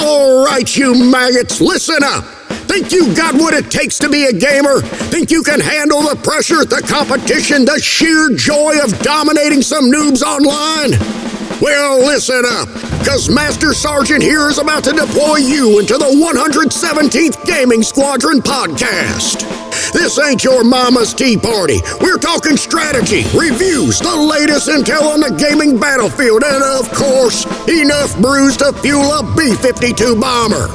All right, you maggots, listen up. Think you got what it takes to be a gamer? Think you can handle the pressure, the competition, the sheer joy of dominating some noobs online? Well, listen up, because Master Sergeant here is about to deploy you into the 117th Gaming Squadron podcast. This ain't your mama's tea party. We're talking strategy, reviews, the latest intel on the gaming battlefield, and of course, enough brews to fuel a B-52 bomber.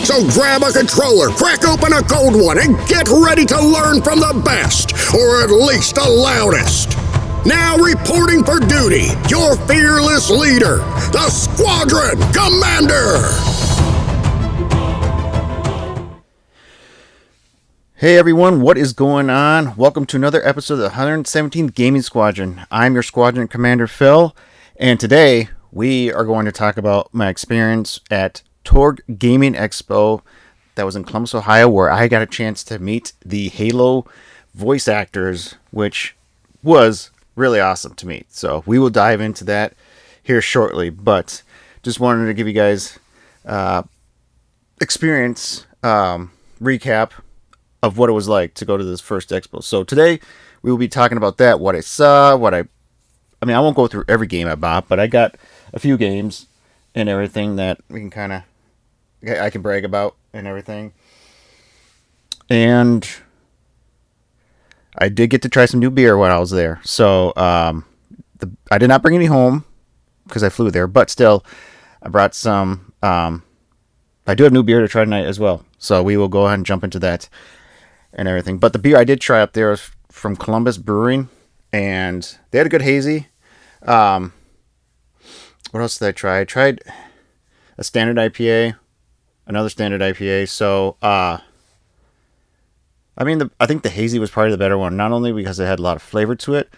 So grab a controller, crack open a cold one, and get ready to learn from the best, or at least the loudest. Now reporting for duty, your fearless leader, the Squadron Commander. Hey everyone, what is going on? Welcome to another episode of the 117th Gaming Squadron. I'm your Squadron Commander Phil, and today we are going to talk about my experience at Torg Gaming Expo that was in Columbus, Ohio, where I got a chance to meet the Halo voice actors, which was really awesome to meet. So we will dive into that here shortly, but just wanted to give you guys experience recap of what it was like to go to this first expo. So today we will be talking about that, what I saw, I won't go through every game I bought, but I got a few games and everything that we can I can brag about and everything. And I did get to try some new beer when I was there. So I did not bring any home because I flew there, but still I brought some. I do have new beer to try tonight as well. So we will go ahead and jump into that and everything. But the beer I did try up there was from Columbus Brewing, and they had a good hazy. What else did I try? I tried a standard IPA, another standard IPA. So, I think the hazy was probably the better one, not only because it had a lot of flavor to it,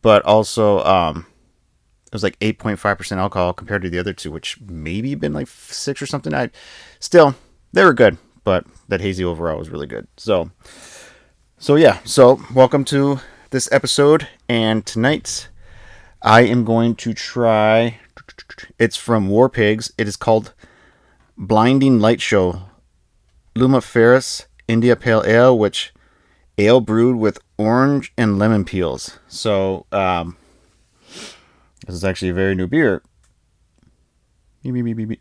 but also it was like 8.5% alcohol compared to the other two, which maybe been like 6 or something. They were good, but that hazy overall was really good. So welcome to this episode, and tonight I am going to try. It's from War Pigs. It is called Blinding Light Show Luma Ferris India Pale Ale, which ale brewed with orange and lemon peels. So this is actually a very new beer.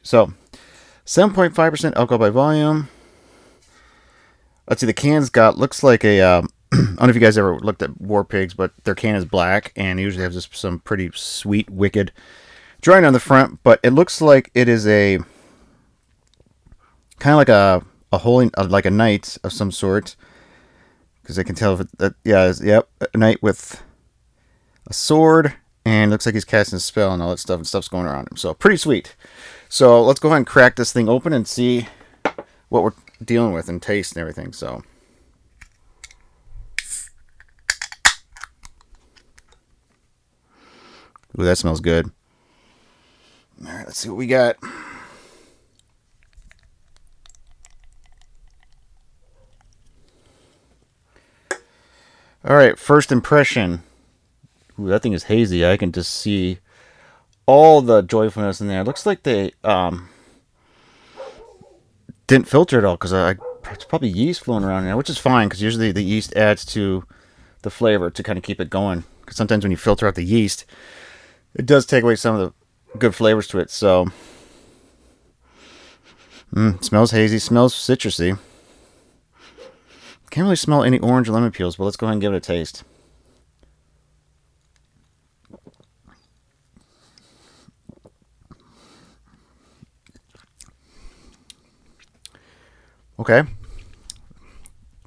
So 7.5% alcohol by volume. Let's see, the can's looks like a I don't know if you guys ever looked at War Pigs, but their can is black and usually has just some pretty sweet, wicked drawing on the front, but it looks like it is a kind of like a holy, like a knight of some sort, because I can tell if a knight with a sword, and looks like he's casting a spell and all that stuff, and stuff's going around him. So pretty sweet. So let's go ahead and crack this thing open and see what we're dealing with and taste and everything. So ooh, that smells good. All right, let's see what we got. All right, first impression. Ooh, that thing is hazy. I can just see all the joyfulness in there. It looks like they didn't filter it all, because it's probably yeast flowing around in there, which is fine, because usually the yeast adds to the flavor to kind of keep it going. Because sometimes when you filter out the yeast, it does take away some of the good flavors to it. So smells hazy, smells citrusy. Can't really smell any orange or lemon peels, but let's go ahead and give it a taste. Okay,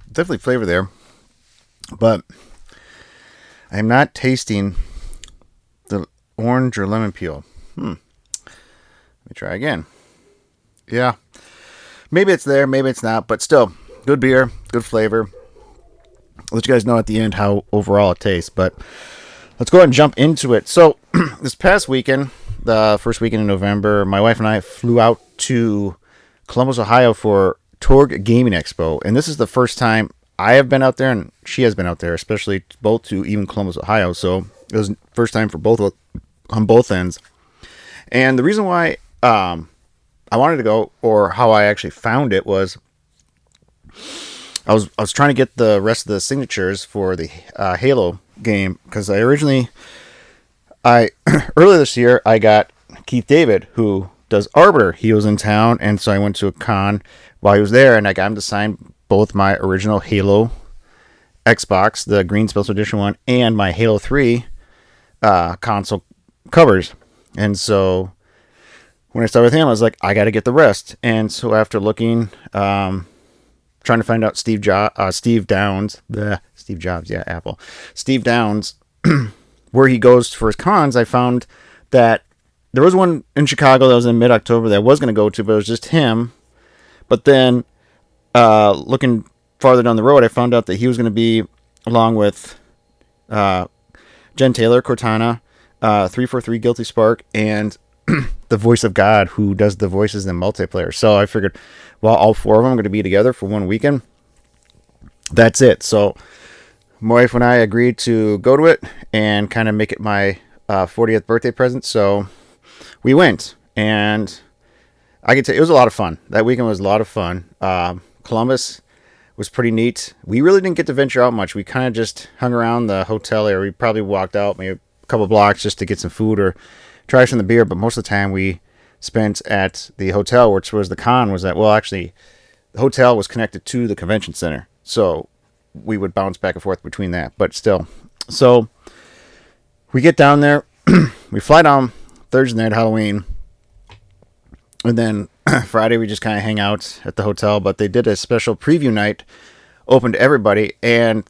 definitely flavor there, but I am not tasting the orange or lemon peel. Let me try again. Yeah, maybe it's there, maybe it's not, but still, good beer, good flavor. I'll let you guys know at the end how overall it tastes, but let's go ahead and jump into it. So, this past weekend, the first weekend in November, my wife and I flew out to Columbus, Ohio for Torg Gaming Expo, and this is the first time I have been out there, and she has been out there, especially both to even Columbus, Ohio. So it was first time for both on both ends. And the reason why I wanted to go, or how I actually found it was I was trying to get the rest of the signatures for the Halo game, because I earlier this year I got Keith David, who does Arbiter. He was in town, and so I went to a con while he was there, and I got him to sign both my original Halo Xbox, the Green Special Edition one, and my Halo 3 console covers. And so when I started with him, I was like, I got to get the rest. And so after looking, trying to find out Steve Downs, Apple, Steve Downs, where he goes for his cons, I found that there was one in Chicago that was in mid-October that I was going to go to, but it was just him. But then, looking farther down the road, I found out that he was going to be along with Jen Taylor, Cortana, 343 Guilty Spark, and the voice of God, who does the voices in multiplayer. So I figured, well, all four of them are going to be together for one weekend. That's it. So my wife and I agreed to go to it and kind of make it my 40th birthday present. So we went, and I could tell it was a lot of fun. That weekend was a lot of fun. Columbus was pretty neat. We really didn't get to venture out much. We kind of just hung around the hotel area. We probably walked out maybe a couple blocks just to get some food or try some of the beer, but most of the time we spent at the hotel, which was the con. Was that, well, actually, the hotel was connected to the convention center, so we would bounce back and forth between that, but still. So we get down there, we fly down Thursday night, Halloween, and then Friday we just kind of hang out at the hotel. But they did a special preview night open to everybody, and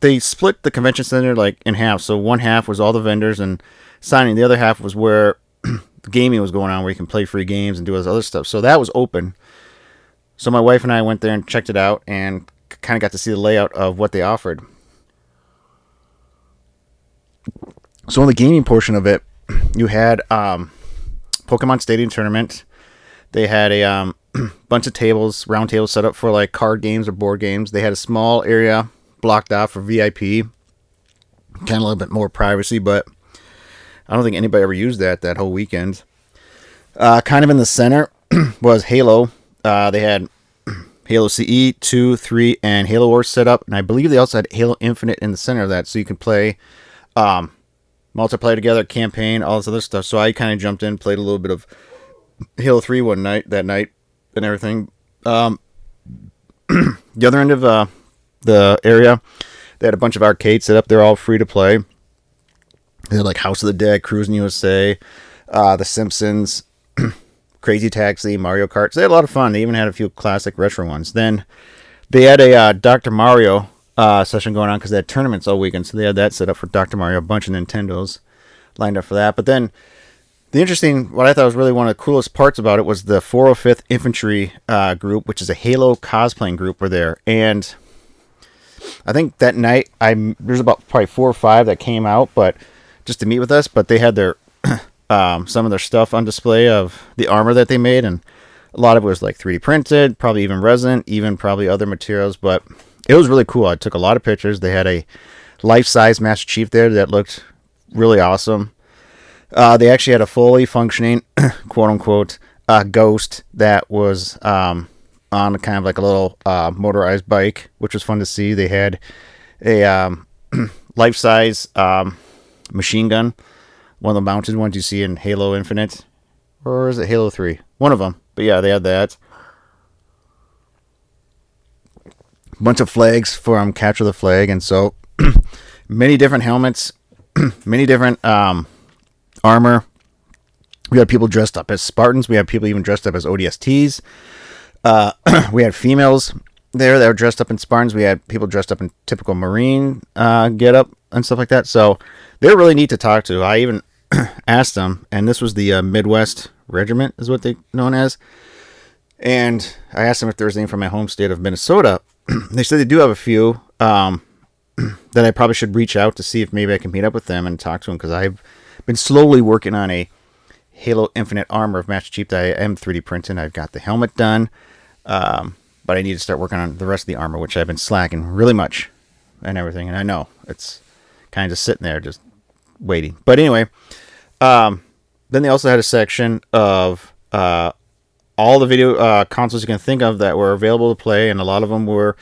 they split the convention center like in half. So one half was all the vendors and signing, the other half was where the gaming was going on, where you can play free games and do all this other stuff. So that was open. So my wife and I went there and checked it out and kind of got to see the layout of what they offered. So in the gaming portion of it, you had Pokemon Stadium Tournament. They had a bunch of tables, round tables set up for like card games or board games. They had a small area blocked off for VIP, kind of a little bit more privacy, but I don't think anybody ever used that whole weekend. Kind of in the center was Halo. They had Halo CE 2, 3, and Halo Wars set up, and I believe they also had Halo Infinite in the center of that, so you can play multiplayer together, campaign, all this other stuff. So I kind of jumped in, played a little bit of Halo 3 that night, and everything. The other end of the area, they had a bunch of arcades set up. They're all free to play. They had like House of the Dead, Cruising USA, The Simpsons, Crazy Taxi, Mario Kart. So they had a lot of fun. They even had a few classic retro ones. Then they had a Dr. Mario session going on because they had tournaments all weekend. So they had that set up for Dr. Mario, a bunch of Nintendos lined up for that. But then what I thought was really one of the coolest parts about it was the 405th Infantry group, which is a Halo cosplaying group, were there. And I think that night, there's about probably 4 or 5 that came out, but just to meet with us. But they had their some of their stuff on display of the armor that they made, and a lot of it was like 3D printed, probably even resin, even probably other materials. But it was really cool. I took a lot of pictures. They had a life-size Master Chief there that looked really awesome. They actually had a fully functioning, quote-unquote, Ghost that was on kind of like a little motorized bike, which was fun to see. They had a life-size machine gun, one of the mounted ones you see in Halo Infinite. Or is it Halo 3? One of them. But yeah, they had that. A bunch of flags from Capture the Flag. And so many different helmets, many different armor. We had people dressed up as Spartans. We had people even dressed up as ODSTs. We had females there that were dressed up in Spartans. We had people dressed up in typical Marine get-up and stuff like that. So they were really neat to talk to. I even asked them, and this was the Midwest Regiment is what they're known as. And I asked them if there was anything from my home state of Minnesota. They said they do have a few that I probably should reach out to see if maybe I can meet up with them and talk to them, because I've been slowly working on a Halo Infinite armor of Master Chief that I am 3D printing. I've got the helmet done, but I need to start working on the rest of the armor, which I've been slacking really much and everything. And I know it's kind of just sitting there, just waiting. But anyway, then they also had a section of all the video consoles you can think of that were available to play, and a lot of them were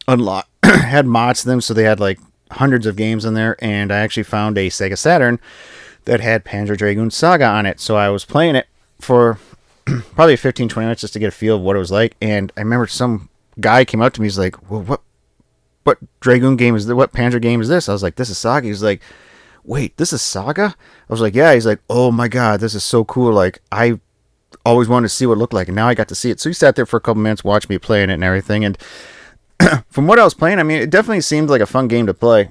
unlocked, had mods to them, so they had like hundreds of games in there. And I actually found a Sega Saturn that had Panzer Dragoon Saga on it, so I was playing it for probably 15-20 minutes just to get a feel of what it was like. And I remember some guy came up to me, he's like, well, what Dragoon game is this? What Panzer game is this? I was like, this is Saga. He's like, wait, this is Saga? I was like, yeah. He's like, oh my god, this is so cool. Like, I always wanted to see what it looked like, and now I got to see it. So he sat there for a couple minutes, watched me playing it and everything. And from what I was playing, I mean, it definitely seemed like a fun game to play.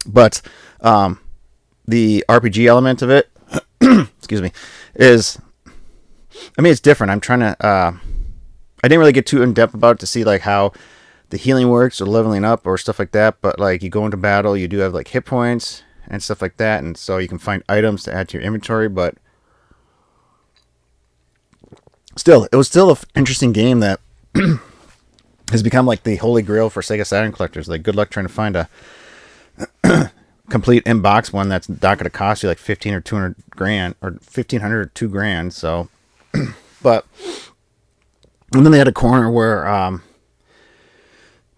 But the RPG element of it, excuse me, is, I mean, it's different. I'm trying to, I didn't really get too in depth about it to see like how the healing works or leveling up or stuff like that. But like, you go into battle, you do have like hit points and stuff like that, and so you can find items to add to your inventory. But still, it was still an interesting game that has become like the holy grail for Sega Saturn collectors. Like, good luck trying to find a complete in-box one that's not going to cost you like 15 or 200 grand, or 1,500 or $2,000. So, but, and then they had a corner where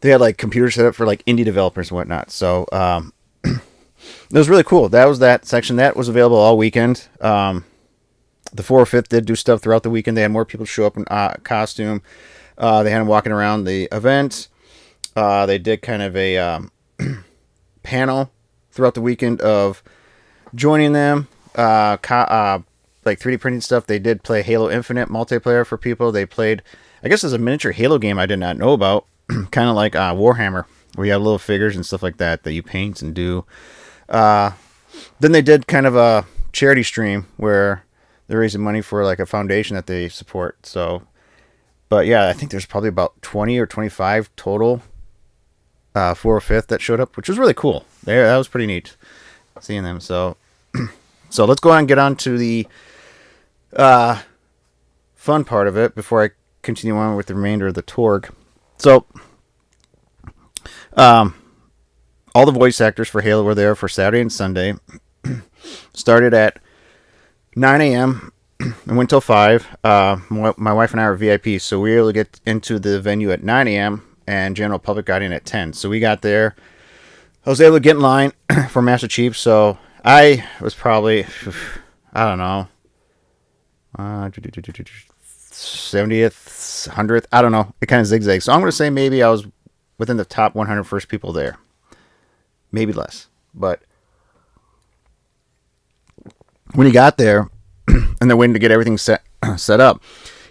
they had like computers set up for like indie developers and whatnot. So it was really cool. That was that section that was available all weekend. The 405th did do stuff throughout the weekend. They had more people show up in costume. They had them walking around the event. They did kind of a panel throughout the weekend of joining them. Like 3D printing stuff. They did play Halo Infinite multiplayer for people. They played, I guess, there's a miniature Halo game I did not know about. Kind of like Warhammer, where you have little figures and stuff like that you paint and do. Then they did kind of a charity stream where they're raising money for like a foundation that they support. So, but yeah, I think there's probably about 20 or 25 total 405th that showed up, which was really cool. That was pretty neat seeing them. So, so let's go on and get on to the fun part of it before I continue on with the remainder of the Torg. So, all the voice actors for Halo were there for Saturday and Sunday. Started at 9 a.m. and went till 5. My wife and I were VIPs, so we were able to get into the venue at 9 a.m. and general public got in at 10. So we got there. I was able to get in line for Master Chief, so I was probably, I don't know, 70th, 100th, I don't know. It kind of zigzags. So I'm going to say maybe I was within the top 100 first people there. Maybe less. But when he got there, and they're waiting to get everything set up,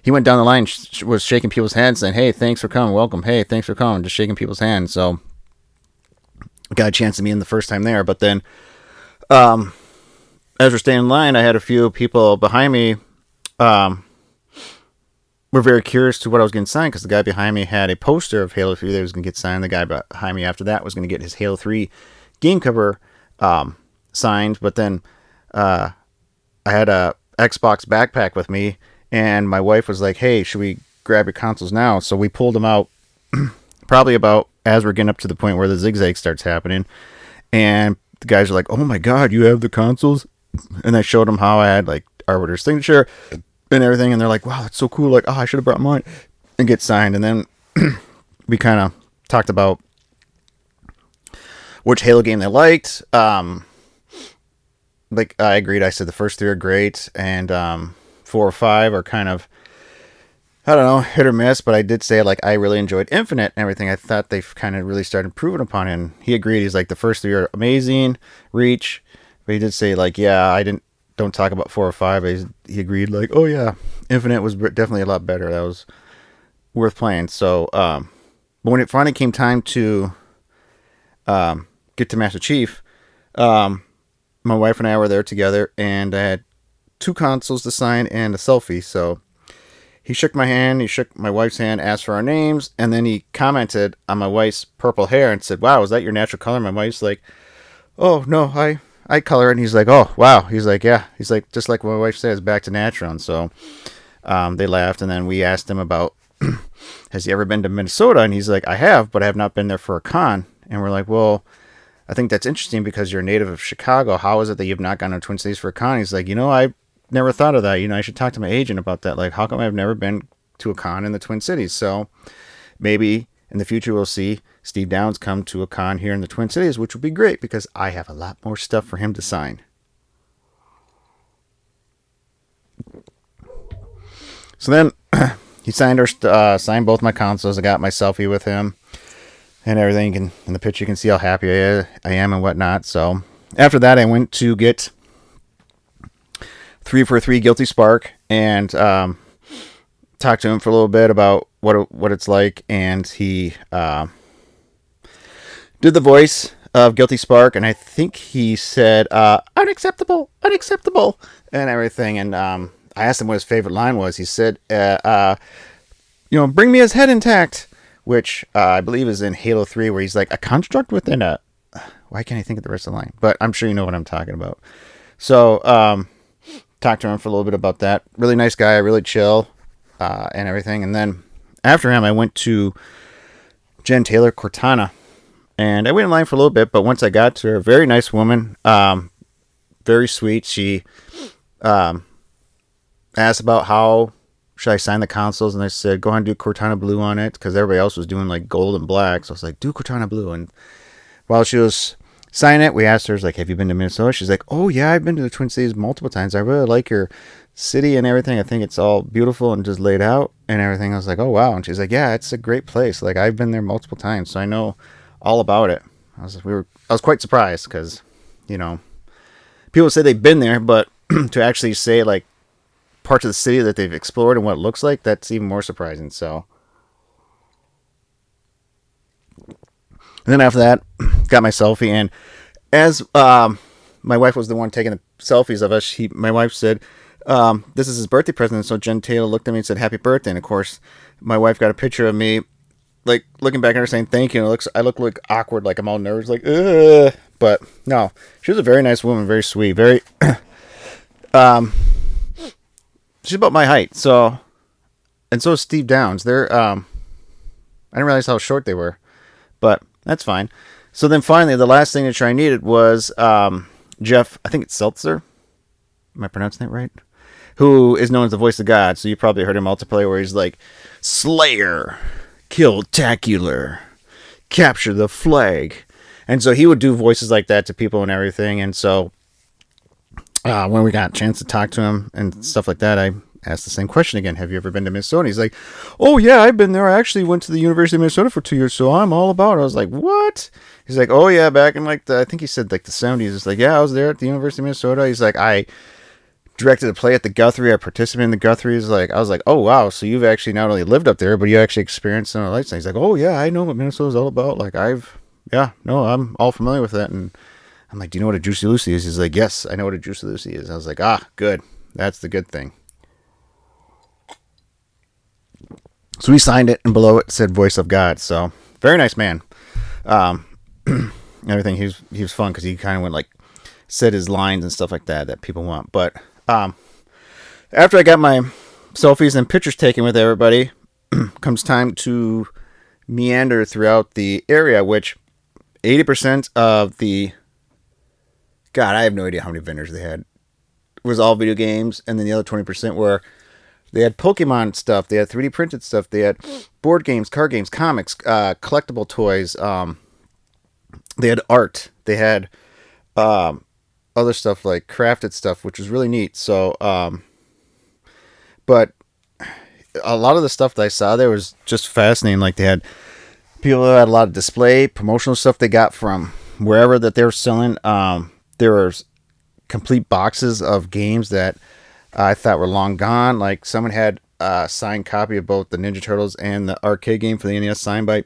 he went down the line, was shaking people's hands, saying, hey, thanks for coming, welcome, hey, thanks for coming, just shaking people's hands. So got a chance to meet him the first time there. But then as we're staying in line, I had a few people behind me were very curious to what I was getting signed, because the guy behind me had a poster of Halo 3 that was going to get signed. The guy behind me after that was going to get his Halo 3 game cover signed. But then I had a Xbox backpack with me, and my wife was like, hey, should we grab your consoles now? So we pulled them out probably about as we're getting up to the point where the zigzag starts happening. And the guys are like, oh my god, you have the consoles? And I showed them how I had like Arbiter's signature and everything, and they're like, wow, that's so cool, like, oh, I should have brought mine, and get signed. And then we kind of talked about which Halo game they liked. Like, I agreed, I said the first 3 are great, and 4 or 5 are kind of, I don't know, hit or miss. But I did say, like, I really enjoyed Infinite and everything. I thought they've kind of really started improving upon it, and he agreed. He's like, the first 3 are amazing, Reach, but he did say, like, yeah, don't talk about 4 or 5. He agreed, like, oh yeah, Infinite was definitely a lot better. That was worth playing. So, but when it finally came time to get to Master Chief, my wife and I were there together, and I had 2 consoles to sign and a selfie. So he shook my hand, he shook my wife's hand, asked for our names, and then he commented on my wife's purple hair and said, wow, is that your natural color? My wife's like, oh no, I color it. And he's like, oh wow. He's like, yeah. He's like, just like my wife says, back to natural. And so they laughed, and then we asked him about, has he ever been to Minnesota? And he's like, I have, but I have not been there for a con. And we're like, well, I think that's interesting because you're a native of Chicago. How is it that you've not gone to Twin Cities for a con? He's like, never thought of that. I should talk to my agent about that. Like, how come I've never been to a con in the Twin Cities? So maybe in the future we'll see Steve Downs come to a con here in the Twin Cities, which would be great because I have a lot more stuff for him to sign. So then he signed both my consoles. I got my selfie with him and everything. And in the picture you can see how happy I am and whatnot. So after that, I went to get 343 Guilty Spark and talked to him for a little bit about what it's like. And he did the voice of Guilty Spark, and I think he said unacceptable, and everything. And I asked him what his favorite line was. He said, bring me his head intact, which I believe is in Halo 3, where he's like a construct within a... Why can't I think of the rest of the line? But I'm sure you know what I'm talking about. So, talked to him for a little bit about that. Really nice guy, really chill, and everything. And then after him, I went to Jen Taylor Cortana. And I waited in line for a little bit, but once I got to her, very nice woman, very sweet. She asked about how should I sign the consoles, and I said, go ahead and do Cortana Blue on it, because everybody else was doing like gold and black. So I was like, do Cortana Blue. And while she was signing it, we asked her, like, have you been to Minnesota? She's like, oh yeah, I've been to the Twin Cities multiple times. I really like your city and everything. I think it's all beautiful and just laid out and everything. I was like, oh wow. And she's like, yeah, it's a great place. Like, I've been there multiple times, so I know all about it. I was quite surprised because, people say they've been there, but to actually say like parts of the city that they've explored and what it looks like, that's even more surprising. So, and then after that, got my selfie, and as my wife was the one taking the selfies of us, my wife said, this is his birthday present. So Jen Taylor looked at me and said, happy birthday. And of course, my wife got a picture of me, like looking back at her saying thank you. And I look like awkward, like I'm all nervous, like ugh. But no, she was a very nice woman, very sweet, very she's about my height. So, and so is Steve Downs. They're I didn't realize how short they were, but that's fine. So then finally, the last signature I needed was Jeff, I think it's Seltzer. Am I pronouncing it right? Who is known as the voice of God. So you probably heard him multiplayer where he's like, Slayer, Kill-tacular, capture the flag. And so he would do voices like that to people and everything. And so when we got a chance to talk to him and stuff like that, I asked the same question again. Have you ever been to Minnesota? He's like, oh yeah, I've been there. I actually went to the University of Minnesota for 2 years, so I'm all about it. I was like, what? He's like, oh yeah, back in I think he said like the 70s. It's like, yeah, I was there at the University of Minnesota. He's like, I directed a play at the Guthrie. I participated in the Guthrie. I was like, oh wow, so you've actually not only lived up there, but you actually experienced some of the lights. He's like, oh yeah, I know what Minnesota's all about. Like I'm all familiar with that. And I'm like, do you know what a Juicy Lucy is? He's like, yes, I know what a Juicy Lucy is. I was like, good. That's the good thing. So we signed it, and below it said Voice of God. So very nice man. Everything. He was fun because he kind of went like said his lines and stuff like that people want. But after I got my selfies and pictures taken with everybody, comes time to meander throughout the area, which 80% of the... God, I have no idea how many vendors they had. It was all video games, and then the other 20% were... They had Pokemon stuff, they had 3D printed stuff, they had board games, card games, comics, collectible toys, they had art, they had other stuff like crafted stuff, which was really neat. So, but a lot of the stuff that I saw there was just fascinating. Like they had people that had a lot of display, promotional stuff they got from wherever that they were selling. There was complete boxes of games that I thought were long gone. Like someone had a signed copy of both the Ninja Turtles and the arcade game for the NES signed by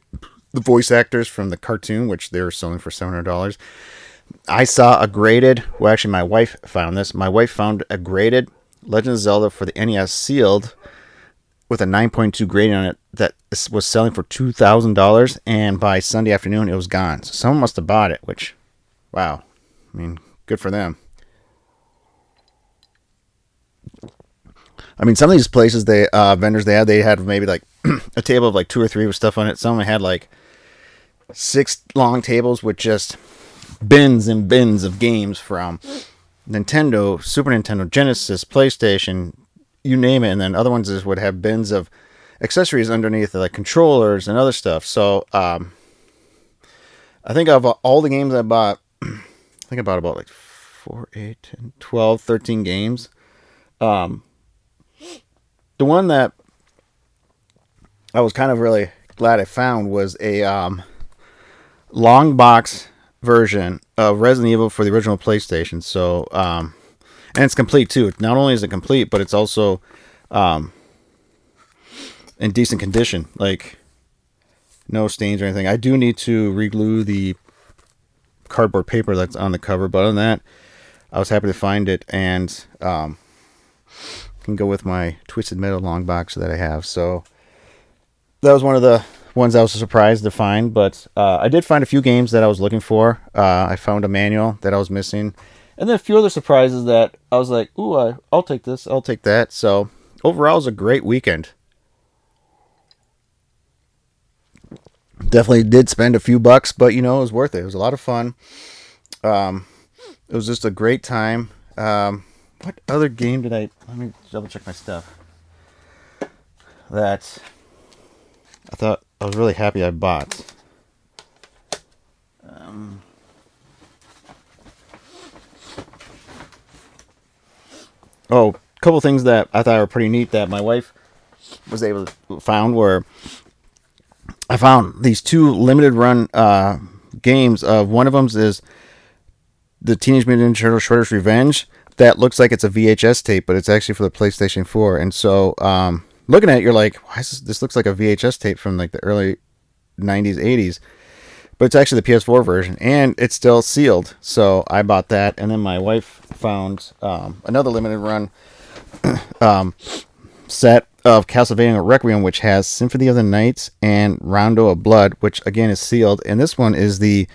the voice actors from the cartoon, which they were selling for $700. I saw a graded, well actually my wife found this. My wife found a graded Legend of Zelda for the NES sealed with a 9.2 grading on it that was selling for $2,000, and by Sunday afternoon it was gone. So someone must have bought it, which, wow. I mean, good for them. I mean, some of these places, vendors they had maybe like a table of like 2 or 3 with stuff on it. Some had like 6 long tables with just bins and bins of games from Nintendo, Super Nintendo, Genesis, PlayStation, you name it. And then other ones would have bins of accessories underneath, like controllers and other stuff. So I think of all the games I bought, I think about like 4, 8, 10, 12, 13 games. The one that I was kind of really glad I found was a long box version of Resident Evil for the original PlayStation. So, and it's complete too. Not only is it complete, but it's also in decent condition, like no stains or anything. I do need to re-glue the cardboard paper that's on the cover, but other than that, I was happy to find it, and can go with my Twisted Metal long box that I have. So that was one of the ones I was surprised to find, but I did find a few games that I was looking for. I found a manual that I was missing, and then a few other surprises that I was like, ooh, I'll take this, I'll take that. So overall, it was a great weekend. Definitely did spend a few bucks, but it was worth it. It was a lot of fun. It was just a great time. What other game did let me double check my stuff. That I thought I was really happy I bought. A couple things that I thought were pretty neat that my wife was able to found were, I found these 2 limited run games. One of them is the Teenage Mutant Ninja Turtles Shredder's Revenge. That looks like it's a VHS tape, but it's actually for the PlayStation 4. And so, looking at it, you're like, why is this looks like a VHS tape from like the early 90s, 80s. But it's actually the PS4 version, and it's still sealed. So I bought that, and then my wife found another limited run set of Castlevania Requiem, which has Symphony of the Night and Rondo of Blood, which again is sealed. And this one is the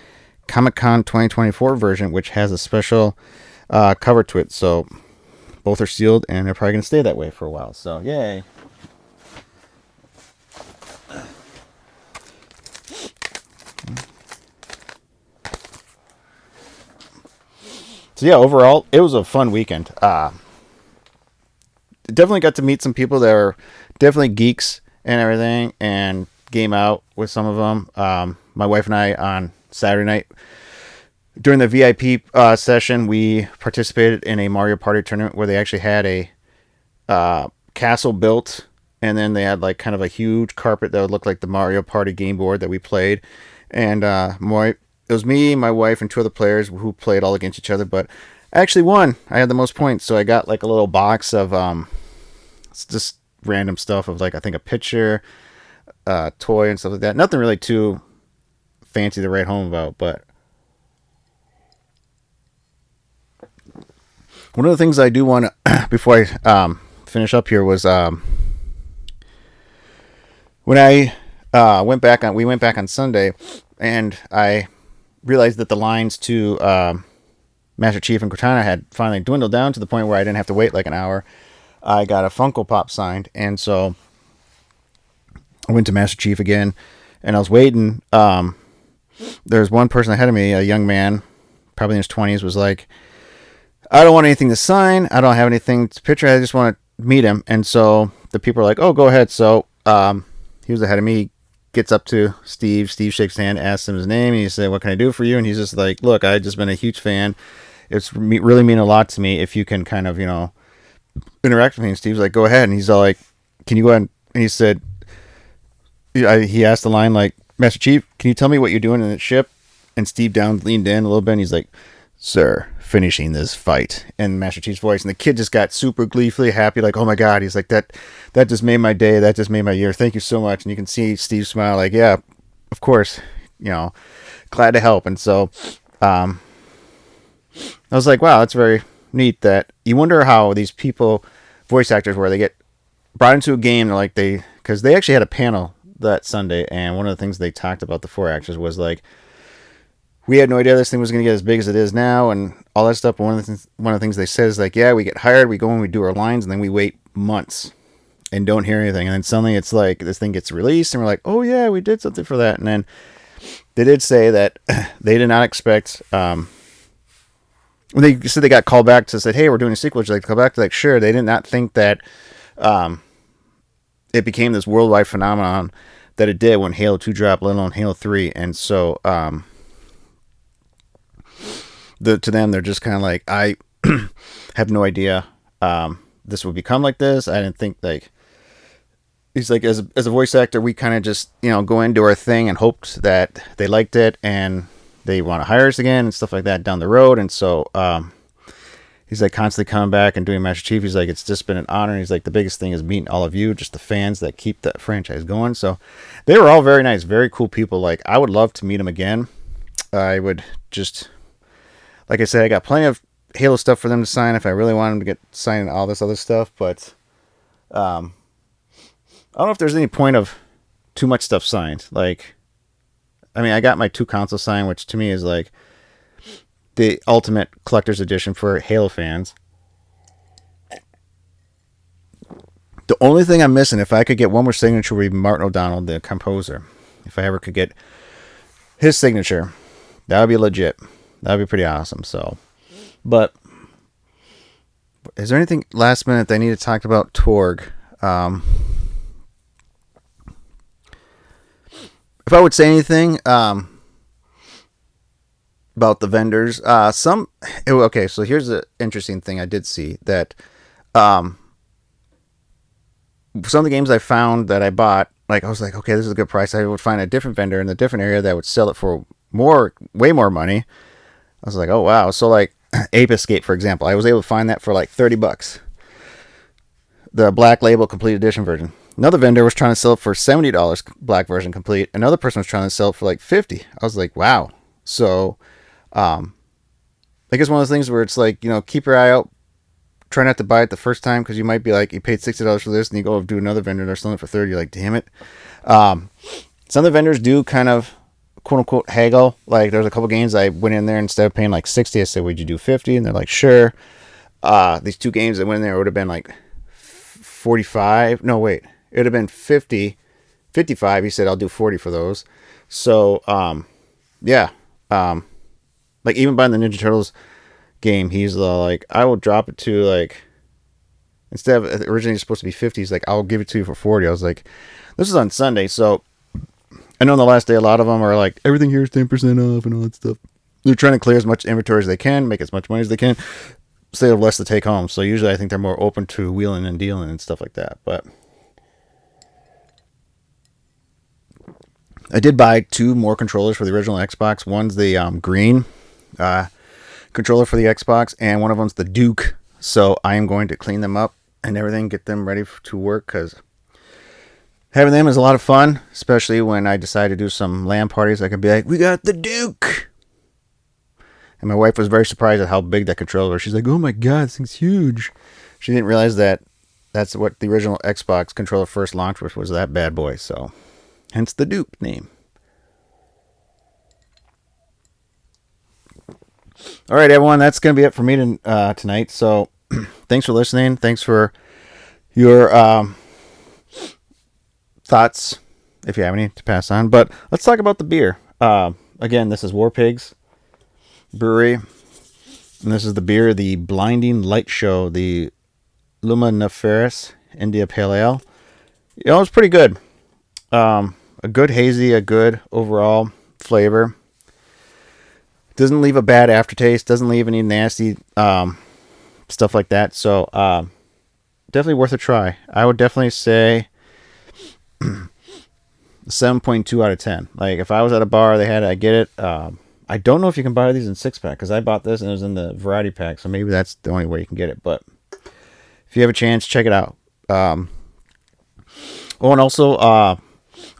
Comic-Con 2024 version, which has a special cover to it. So both are sealed, and they're probably going to stay that way for a while. So yay. So yeah, overall, it was a fun weekend. Definitely got to meet some people that are definitely geeks and everything, and game out with some of them. My wife and I on Saturday night during the VIP session, we participated in a Mario Party tournament where they actually had a castle built, and then they had like kind of a huge carpet that would look like the Mario Party game board that we played. And it was me, my wife, and 2 other players who played all against each other, but I actually won. I had the most points, so I got like a little box of just random stuff of like, I think a picture, toy and stuff like that. Nothing really too fancy to write home about, but one of the things I do want to, before I finish up here, was when we went back on Sunday, and I realized that the lines to Master Chief and Cortana had finally dwindled down to the point where I didn't have to wait like an hour. I got a Funko Pop signed, and so I went to Master Chief again, and I was waiting. There's one person ahead of me, a young man, probably in his 20s, was like, I don't want anything to sign. I don't have anything to picture. I just want to meet him. And so the people are like, oh, go ahead. So he was ahead of me. He gets up to Steve. Steve shakes his hand, asks him his name. And he said, what can I do for you? And he's just like, look, I've just been a huge fan. It's really mean a lot to me if you can kind of, interact with me. And Steve's like, go ahead. And he's all like, can you go ahead? And he said, he asked the line like, Master Chief, can you tell me what you're doing in the ship? And Steve leaned in a little bit, and he's like, sir, finishing this fight. And Master Chief's voice, and the kid just got super gleefully happy, like, oh my god. He's like, that just made my day. That just made my year. Thank you so much. And you can see Steve smile like, yeah, of course, glad to help. And so I was like, wow, that's very neat. That you wonder how these people, voice actors, where they get brought into a game, because they actually had a panel that Sunday, and one of the things they talked about, the 4 actors, was like, we had no idea this thing was going to get as big as it is now, and all that stuff. But one of the things they said is like, yeah, we get hired, we go and we do our lines, and then we wait months and don't hear anything, and then suddenly it's like this thing gets released, and we're like, oh yeah, we did something for that. And then they did say that they did not expect, or when they said they got called back to said, hey, we're doing a sequel, would you like to come back? They're like, sure. They did not think that it became this worldwide phenomenon that it did when Halo 2 dropped, let alone Halo 3. And so to them, they're just kind of like, I have no idea this would become like this. I didn't think, like, he's like, as a voice actor, we kind of just, go into our thing and hoped that they liked it and they want to hire us again and stuff like that down the road. And so he's like constantly coming back and doing Master Chief. He's like, it's just been an honor. He's like, the biggest thing is meeting all of you, just the fans that keep the franchise going. So they were all very nice, very cool people. Like, I would love to meet them again. I would just, like I said, I got plenty of Halo stuff for them to sign if I really want them to get signing all this other stuff. But I don't know if there's any point of too much stuff signed. Like, I mean, I got my 2 consoles signed, which to me is like the ultimate collector's edition for Halo fans. The only thing I'm missing, if I could get one more signature, would be Martin O'Donnell, the composer. If I ever could get his signature, that would be legit. That would be pretty awesome. So, but is there anything last minute that I need to talk about Torg? If I would say anything about the vendors, okay, so here's the interesting thing I did see, that some of the games I found that I bought, like, I was like, okay, this is a good price. I would find a different vendor in a different area that would sell it for way more money. I was like, oh, wow. So, like, Ape Escape, for example, I was able to find that for like $30. The Black Label Complete Edition version. Another vendor was trying to sell it for $70 black version complete. Another person was trying to sell it for like $50. I was like, wow. So, I guess one of those things where it's like, keep your eye out. Try not to buy it the first time, because you might be like, you paid $60 for this, and you go do another vendor, and they're selling it for $30. You're like, damn it. Some of the vendors do kind of, quote unquote, haggle. Like, there's a couple games I went in there, instead of paying like $60, I said, would you do $50? And they're like, sure. These 2 games that went in there would have been like $45. No, wait. It would have been $50, $55. He said, I'll do $40 for those. So, yeah. Like, even buying the Ninja Turtles game, he's like, I will drop it to, like, instead of originally supposed to be $50, he's like, I'll give it to you for $40. I was like, this is on Sunday, so I know on the last day a lot of them are like, everything here is 10% off and all that stuff. They're trying to clear as much inventory as they can, make as much money as they can, so they have less to take home. So usually I think they're more open to wheeling and dealing and stuff like that. But I did buy 2 more controllers for the original Xbox. One's the green controller for the Xbox, and one of them's the Duke. So I am going to clean them up and everything, get them ready to work, because having them is a lot of fun, especially when I decide to do some LAN parties. I can be like, we got the Duke. And my wife was very surprised at how big that controller was. She's like, oh my god, this thing's huge. She didn't realize that that's what the original Xbox controller first launched with, was that bad boy. So hence the Duke name. All right, everyone, that's going to be it for me tonight. So thanks for listening. Thanks for your thoughts, if you have any, to pass on. But let's talk about the beer. Again, this is War Pigs Brewery, and this is the beer, the Blinding Light Show, the Luminiferous India Pale Ale. It's pretty good. A good hazy, a good overall flavor. Doesn't leave a bad aftertaste. Doesn't leave any nasty stuff like that. So definitely worth a try. I would definitely say 7.2 out of 10. Like, if I was at a bar, they had it, I get it. I don't know if you can buy these in 6-pack, because I bought this and it was in the variety pack, so maybe that's the only way you can get it. But if you have a chance, check it out. And also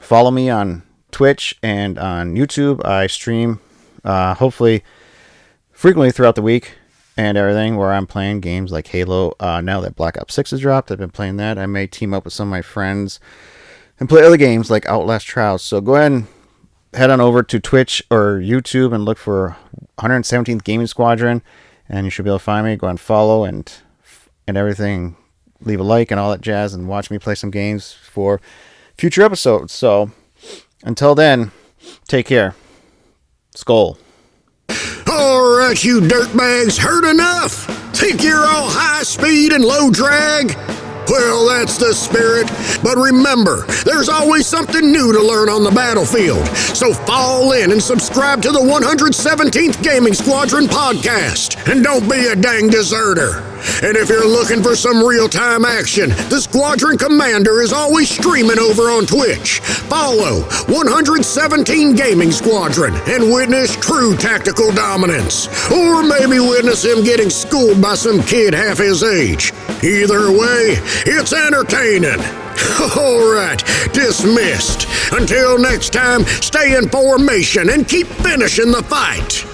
follow me on Twitch and on YouTube. I stream hopefully frequently throughout the week and everything, where I'm playing games like Halo. Now that Black Ops 6 has dropped, I've been playing that. I may team up with some of my friends and play other games like Outlast Trials. So go ahead and head on over to Twitch or YouTube and look for 117th Gaming Squadron, and you should be able to find me. Go and follow and everything. Leave a like and all that jazz, and watch me play some games for future episodes. So until then, take care. Skull. Alright, you dirtbags, heard enough? Think you're all high speed and low drag? Well, that's the spirit. But remember, there's always something new to learn on the battlefield. So fall in and subscribe to the 117th Gaming Squadron podcast. And don't be a dang deserter. And if you're looking for some real-time action, the Squadron Commander is always streaming over on Twitch. Follow 117 Gaming Squadron and witness true tactical dominance. Or maybe witness him getting schooled by some kid half his age. Either way, it's entertaining. Alright, dismissed. Until next time, stay in formation and keep finishing the fight.